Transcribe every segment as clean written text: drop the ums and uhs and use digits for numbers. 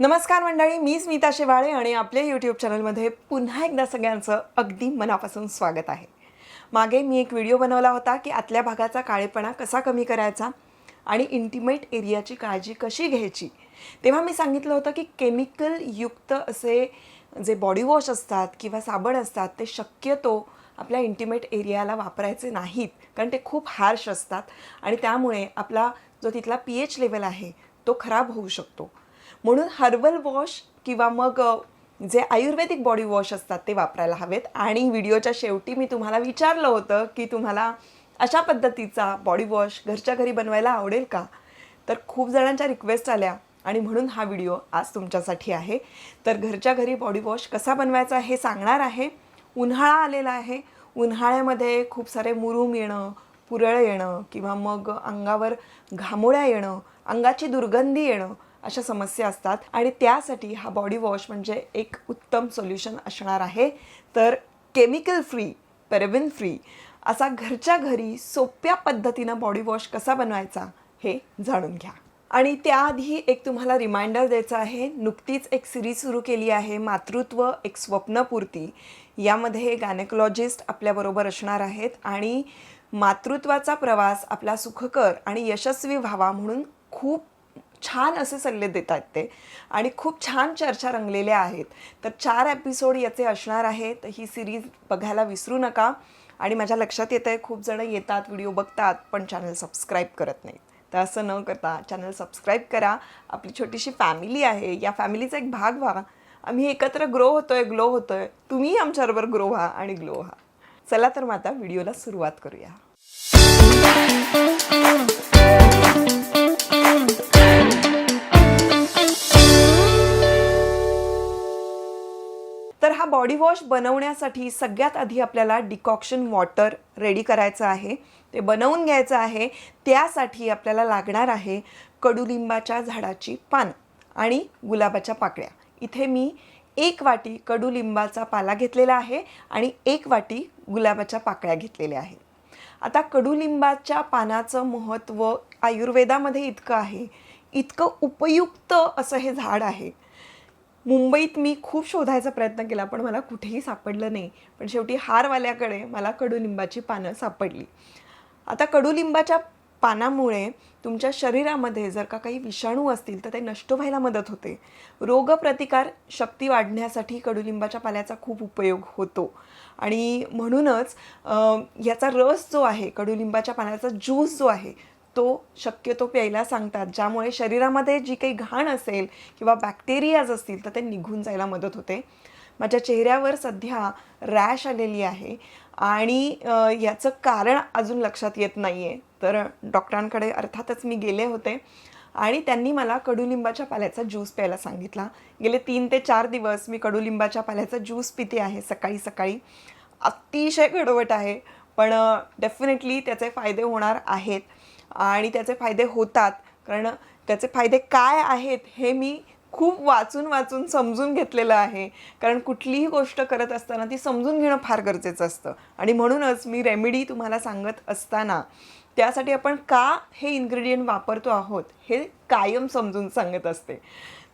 नमस्कार मंडळी, मी स्मिता शेवाळे आणि आपल्या यूट्यूब चॅनलमध्ये पुन्हा एकदा सगळ्यांचं अगदी मनापासून स्वागत आहे. मागे मी एक व्हिडिओ बनवला होता की आतल्या भागाचा काळेपणा कसा कमी करायचा आणि इंटिमेट एरियाची काळजी कशी घ्यायची. तेव्हा मी सांगितलं होतं की केमिकल युक्त असे जे बॉडी वॉश असतात किंवा साबण असतात ते शक्यतो आपल्या इंटिमेट एरियाला वापरायचे नाहीत, कारण ते खूप हार्श असतात आणि त्यामुळे आपला जो तिथला pH लेवल आहे तो खराब होऊ शकतो. म्हणून हर्बल वॉश किंवा मग जे आयुर्वेदिक बॉडी वॉश असतात ते वापरायला हवेत. आणि व्हिडिओच्या शेवटी मी तुम्हाला विचारलं होतं की तुम्हाला अशा पद्धतीचा बॉडी वॉश घरच्या घरी बनवायला आवडेल का. तर खूप जणांच्या रिक्वेस्ट आल्या आणि म्हणून हा व्हिडिओ आज तुमच्यासाठी आहे. तर घरच्या घरी बॉडी वॉश कसा बनवायचा हे सांगणार आहे. उन्हाळा आलेला आहे. उन्हाळ्यामध्ये खूप सारे मुरूम येणं, पुरळ येणं किंवा मग अंगावर घामोळ्या येणं, अंगाची दुर्गंधी येणं अशा समस्या असतात आणि त्यासाठी हा बॉडी वॉश म्हणजे एक उत्तम सोल्युशन असणार आहे. तर केमिकल फ्री, पॅराबेन फ्री असा घरच्या घरी सोप्या पद्धतीनं बॉडी वॉश कसा बनवायचा हे जाणून घ्या. आणि त्याआधी एक तुम्हाला रिमाइंडर द्यायचा आहे. नुकतीच एक सिरीज सुरू केली आहे, मातृत्व एक स्वप्नपूर्ती. यामध्ये गायनेकोलॉजिस्ट आपल्याबरोबर असणार आहेत आणि मातृत्वाचा प्रवास आपला सुखकर आणि यशस्वी व्हावा म्हणून खूप छान असे सल्ले देतात ते आणि खूप छान चर्चा रंगलेल्या आहेत. तर 4 एपिसोड याचे असणार आहेत. ही सिरीज बघायला विसरू नका. आणि माझ्या लक्षात येतं आहे खूप जण येतात, व्हिडिओ बघतात पण चॅनल सबस्क्राईब करत नाहीत. तर असं न करता चॅनल सबस्क्राईब करा. आपली छोटीशी फॅमिली आहे, या फॅमिलीचा एक भाग व्हा. आम्ही एकत्र ग्लो होतोय. तुम्ही आमच्याबरोबर ग्रो व्हा आणि ग्लो व्हा. चला तर मग आता व्हिडिओला सुरुवात करूया. तर हा बॉडी वॉश बनवण्यासाठी सगळ्यात आधी आपल्याला डिकॉक्शन वॉटर रेडी करायचं आहे, ते बनवून घ्यायचं आहे. त्यासाठी आपल्याला लागणार आहे कडुलिंबाच्या झाडाची पानं आणि गुलाबाच्या पाकळ्या. इथे मी 1 वाटी कडुलिंबाचा पाला घेतलेला आहे आणि 1 वाटी गुलाबाच्या पाकळ्या घेतलेल्या आहेत. आता कडुलिंबाच्या पानाचं महत्त्व आयुर्वेदामध्ये इतकं आहे, इतकं उपयुक्त असं हे झाड आहे. मुंबईत मी खूप शोधायचा प्रयत्न केला पण मला कुठेही सापडलं नाही. पण शेवटी हारवाल्याकडे मला कडुलिंबाची पानं सापडली. आता कडुलिंबाच्या पानामुळे तुमच्या शरीरामध्ये जर का काही विषाणू असतील तर ते नष्ट व्हायला मदत होते. रोगप्रतिकार शक्ती वाढण्यासाठी कडुलिंबाच्या पाल्याचा खूप उपयोग होतो आणि म्हणूनच याचा रस जो आहे, कडुलिंबाच्या पानाचा ज्यूस जो आहे तो शक्यतो प्यायला सांगतात, ज्यामुळे शरीरामध्ये जी काही घाण असेल किंवा बॅक्टेरियाज असतील तर ते निघून जायला मदत होते. माझ्या चेहऱ्यावर सध्या रॅश आलेली आहे आणि याचं कारण अजून लक्षात येत नाही आहे. तर डॉक्टरांकडे अर्थातच मी गेले होते आणि त्यांनी मला कडुलिंबाच्या पाल्याचा ज्यूस प्यायला सांगितला. गेले 3 ते 4 दिवस मी कडुलिंबाच्या पाल्याचा ज्यूस पिते आहे सकाळी सकाळी. अतिशय कडवट आहे पण डेफिनेटली त्याचे फायदे होणार आहेत आणि त्याचे फायदे होतात. कारण त्याचे फायदे काय आहेत हे मी खूप वाचून समजून घेतलेलं आहे. कारण कुठलीही गोष्ट करत असताना ती समजून घेणं फार गरजेचं असतं आणि म्हणूनच मी रेमेडी तुम्हाला सांगत असताना त्यासाठी आपण का हे इन्ग्रेडियंट वापरतो आहोत हे कायम समजून सांगत असते.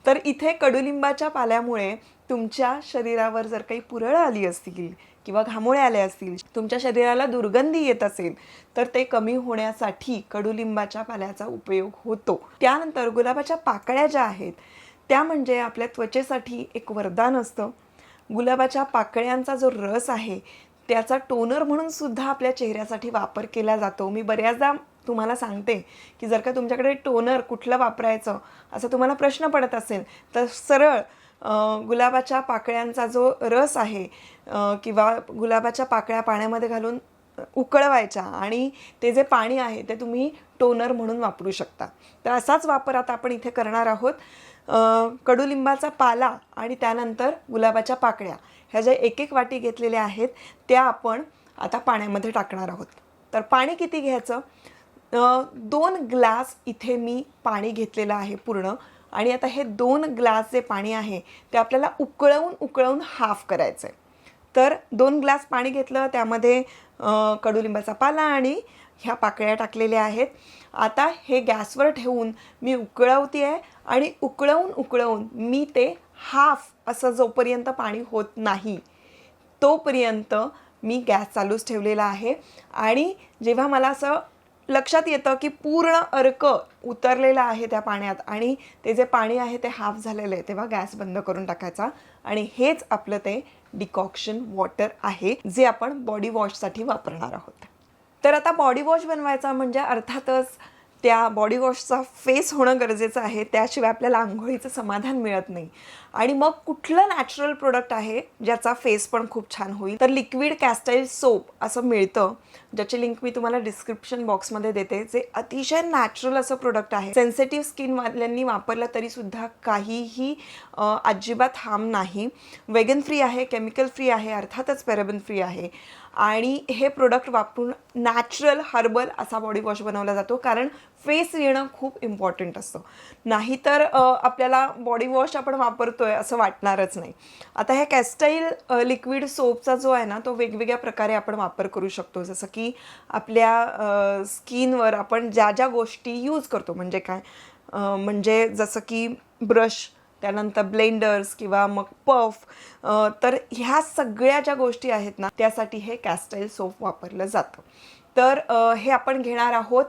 तर इथे कडुलिंबाच्या पाल्यामुळे तुमच्या शरीरावर जर काही पुरळ आली असतील किंवा घामोळे आले असतील, तुमच्या शरीराला दुर्गंधी येत असेल तर ते कमी होण्यासाठी कडुलिंबाच्या पाल्याचा उपयोग होतो. त्यानंतर गुलाबाच्या पाकळ्या ज्या आहेत त्या म्हणजे आपल्या त्वचेसाठी एक वरदान असतं. गुलाबाच्या पाकळ्यांचा जो रस आहे त्याचा टोनर म्हणून सुद्धा आपल्या चेहऱ्यासाठी वापर केला जातो. मी बऱ्याचदा तुम्हाला सांगते की जर का तुमच्याकडे टोनर कुठलं वापरायचं असा तुम्हाला प्रश्न पडत असेल तर सरळ गुलाबाच्या पाकळ्यांचा जो रस आहे किंवा गुलाबाच्या पाकळ्या पाण्यामध्ये घालून उकळवायच्या आणि ते जे पाणी आहे ते तुम्ही टोनर म्हणून वापरू शकता. तर असाच वापर आता आपण इथे करणार आहोत. कडुलिंबाचा पाला आणि त्यानंतर गुलाबाच्या पाकळ्या ह्या ज्या 1-1 वाटी घेतलेल्या आहेत त्या आपण आता पाण्यामध्ये टाकणार आहोत. तर पाणी किती घ्यायचं? 2 ग्लास इथे मी पाणी घेतलेलं आहे पूर्ण. आणि आता हे 2 ग्लास जे पाणी आहे ते आपल्याला उकळवून हाफ करायचं आहे. तर 2 ग्लास पाणी घेतलं, त्यामध्ये कडुलिंबाचा पाला आणि ह्या पाकळ्या टाकलेल्या आहेत. आता हे गॅसवर ठेवून मी उकळवते आहे आणि उकळवून मी ते हाफ असं जोपर्यंत पाणी होत नाही तोपर्यंत मी गॅस चालूच ठेवलेला आहे. आणि जेव्हा मला असं लक्षात येतं की पूर्ण अर्क उतरलेला आहे त्या पाण्यात आणि ते जे पाणी आहे ते हाफ झालेलं आहे, तेव्हा गॅस बंद करून टाकायचा. आणि हेच आपलं ते डिकॉक्शन वॉटर आहे जे आपण बॉडी वॉशसाठी वापरणार आहोत. तर आता बॉडी वॉश बनवायचा म्हणजे अर्थातच त्या बॉडी वॉशचा फेस होणं गरजेचं आहे, त्याशिवाय आपल्याला आंघोळीचं समाधान मिळत नाही. आणि मग कुठलं नॅचरल प्रोडक्ट आहे ज्याचा फेस पण खूप छान होईल, तर लिक्विड कॅस्टाईल सोप असं मिळतं, ज्याची लिंक मी तुम्हाला डिस्क्रिप्शन बॉक्समध्ये देते, जे अतिशय नॅचरल असं प्रोडक्ट आहे. सेन्सिटिव्ह स्किनवाल्यांनी वापरलं तरी सुद्धा काहीही अजिबात हार्म नाही. वेगन फ्री आहे, केमिकल फ्री आहे, अर्थातच पॅराबेन फ्री आहे. आणि हे प्रोडक्ट वापरून नॅचरल हर्बल असा बॉडी वॉश बनवला जातो, कारण फेस येणं खूप इम्पॉर्टंट असतं. नाहीतर आपल्याला बॉडी वॉश आपण वापरतोय असं वाटणारच नाही. आता ह्या कॅस्टाईल लिक्विड सोपचा जो आहे ना, तो वेगवेगळ्या प्रकारे आपण वापर करू शकतो. जसं की आपल्या स्किनवर आपण ज्या ज्या गोष्टी यूज करतो, म्हणजे काय, म्हणजे जसं की ब्रश, त्यानंतर ब्लेंडर्स किंवा मग पफ, तर ह्या सगळ्या ज्या गोष्टी आहेत ना, त्यासाठी हे कॅस्टाईल सोप वापरलं जातं. तर हे आपण घेणार आहोत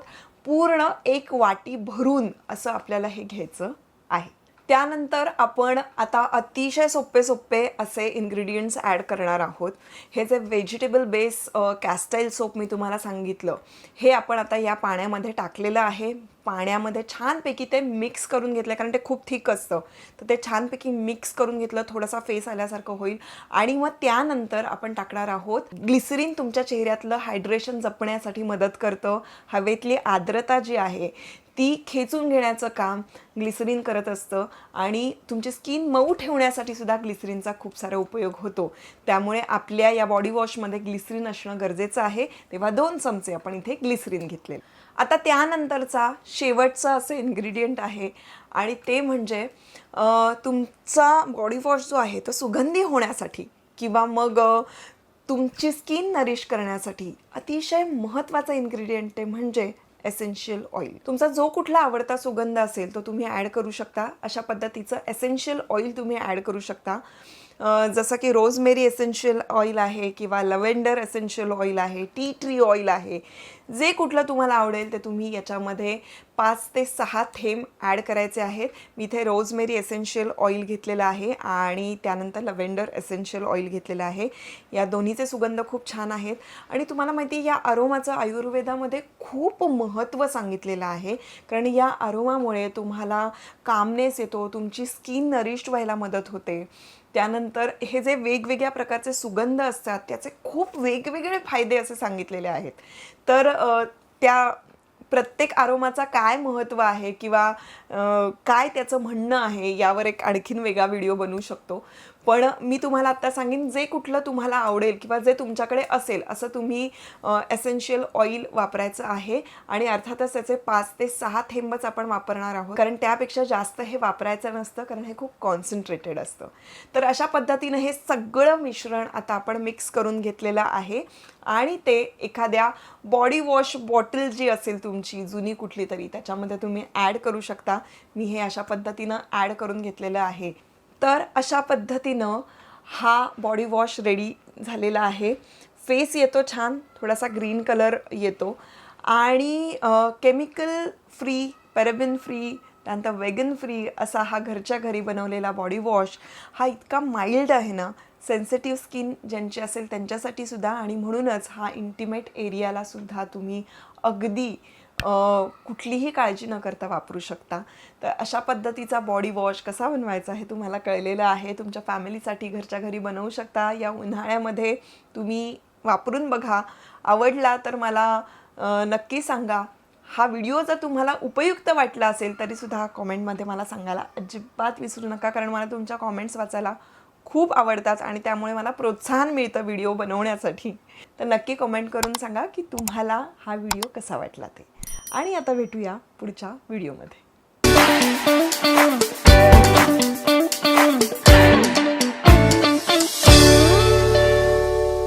पूर्ण 1 वाटी भरून असं आपल्याला हे घ्यायचं आहे. त्यानंतर आपण आता अतिशय सोपे असे इन्ग्रेडियंट्स ॲड करणार आहोत. हे जे व्हेजिटेबल बेस कॅस्टाईल सोप मी तुम्हाला सांगितलं, हे आपण आता या पाण्यामध्ये टाकलेलं आहे. पाण्यामध्ये छानपैकी ते मिक्स करून घेतलं, कारण ते खूप थिक असतं, तर ते छानपैकी मिक्स करून घेतलं, थोडासा फेस आल्यासारखं होईल. आणि मग त्यानंतर आपण टाकणार आहोत ग्लिसरीन. तुमच्या चेहऱ्यातलं हायड्रेशन जपण्यासाठी मदत करतं. हवेतली आर्द्रता जी आहे ती खेचून घेण्याचं काम ग्लिसरीन करत असतं. आणि तुमची स्किन मऊ ठेवण्यासाठी सुद्धा ग्लिसरीनचा खूप सारा उपयोग होतो. त्यामुळे आपल्या या बॉडी वॉशमध्ये ग्लिसरीन असणं गरजेचं आहे. तेव्हा 2 चमचे आपण इथे ग्लिसरीन घेतले. आता त्यानंतरचा शेवटचा असं इन्ग्रेडियंट आहे आणि ते म्हणजे तुमचा बॉडी वॉश जो आहे तो सुगंधी होण्यासाठी किंवा मग तुमची स्किन नरिश करण्यासाठी अतिशय महत्त्वाचा इन्ग्रेडियंट ते म्हणजे एसेन्शियल ऑइल. तुमचा जो कुठला आवडता सुगंध असेल तो तुम्ही ॲड करू शकता. अशा पद्धतीचं एसेन्शियल ऑइल तुम्ही ॲड करू शकता. जसं की रोजमेरी एसेन्शियल ऑइल आहे किंवा लव्हेंडर एसेन्शियल ऑइल आहे, टी ट्री ऑइल आहे. जे कुठलं तुम्हाला आवडेल ते तुम्ही याच्यामध्ये 5 ते 6 थेंब ॲड करायचे आहेत. मी इथे रोजमेरी एसेन्शियल ऑइल घेतलेलं आहे आणि त्यानंतर लव्हेंडर एसेन्शियल ऑइल घेतलेलं आहे. या दोन्हीचे सुगंध खूप छान आहेत. आणि तुम्हाला माहिती आहे, या अरोमाचं आयुर्वेदामध्ये खूप महत्त्व सांगितलेलं आहे, कारण या अरोमामुळे तुम्हाला कामनेस येतो, तुमची स्किन नरिश्ड व्हायला मदत होते. त्यानंतर हे जे वेगवेगळ्या प्रकारचे सुगंध असतात त्याचे खूप वेगवेगळे फायदे असे सांगितलेले आहेत. तर त्या प्रत्येक अरोमाचा काय महत्त्व आहे किंवा काय त्याचं म्हणणं आहे यावर एक आणखीन वेगळा व्हिडिओ बनवू शकतो. पण मी तुम्हाला आत्ता सांगेन, जे कुठलं तुम्हाला आवडेल किंवा जे तुमच्याकडे असेल असं तुम्ही एसेन्शियल ऑइल वापरायचं आहे. आणि अर्थातच त्याचे 5 ते 6 थेंबच आपण वापरणार आहोत, कारण त्यापेक्षा जास्त हे वापरायचं नसतं, कारण हे खूप कॉन्सन्ट्रेटेड असतं. तर अशा पद्धतीनं हे सगळं मिश्रण आता आपण मिक्स करून घेतलेलं आहे आणि ते एखाद्या बॉडी वॉश बॉटल जी असेल तुमची जुनी कुठली तरी, त्याच्यामध्ये तुम्ही ॲड करू शकता. मी हे अशा पद्धतीनं ॲड करून घेतलेलं आहे. तर अशा पद्धतीनं हा बॉडी वॉश रेडी झालेला आहे. फेस येतो छान, थोडासा ग्रीन कलर येतो आणि केमिकल फ्री, पॅराबेन फ्री, त्यानंतर वेगन फ्री असा हा घरच्या घरी बनवलेला बॉडी वॉश हा इतका माइल्ड आहे ना, सेन्सिटिव्ह स्किन ज्यांची असेल त्यांच्यासाठी सुद्धा. आणि म्हणूनच हा इंटिमेट एरियाला सुद्धा तुम्ही अगदी कुठलीही काळजी न करता वापरू शकता. तर अशा पद्धतीचा बॉडी वॉश कसा बनवायचा हे तुम्हाला कळलेलं आहे. तुमच्या फॅमिलीसाठी घरच्या घरी बनवू शकता. या उन्हाळ्यामध्ये तुम्ही वापरून बघा. आवडला तर मला नक्की सांगा. हा व्हिडिओ जर तुम्हाला उपयुक्त वाटला असेल तरीसुद्धा कॉमेंटमध्ये मला सांगायला अजिबात विसरू नका, कारण मला तुमच्या कॉमेंट्स वाचायला खूप आवडतात आणि त्यामुळे मला प्रोत्साहन मिळतं व्हिडिओ बनवण्यासाठी. तर नक्की कमेंट करून सांगा की तुम्हाला हा व्हिडिओ कसा वाटला ते. आणि आता भेटूया पुढच्या व्हिडिओमध्ये.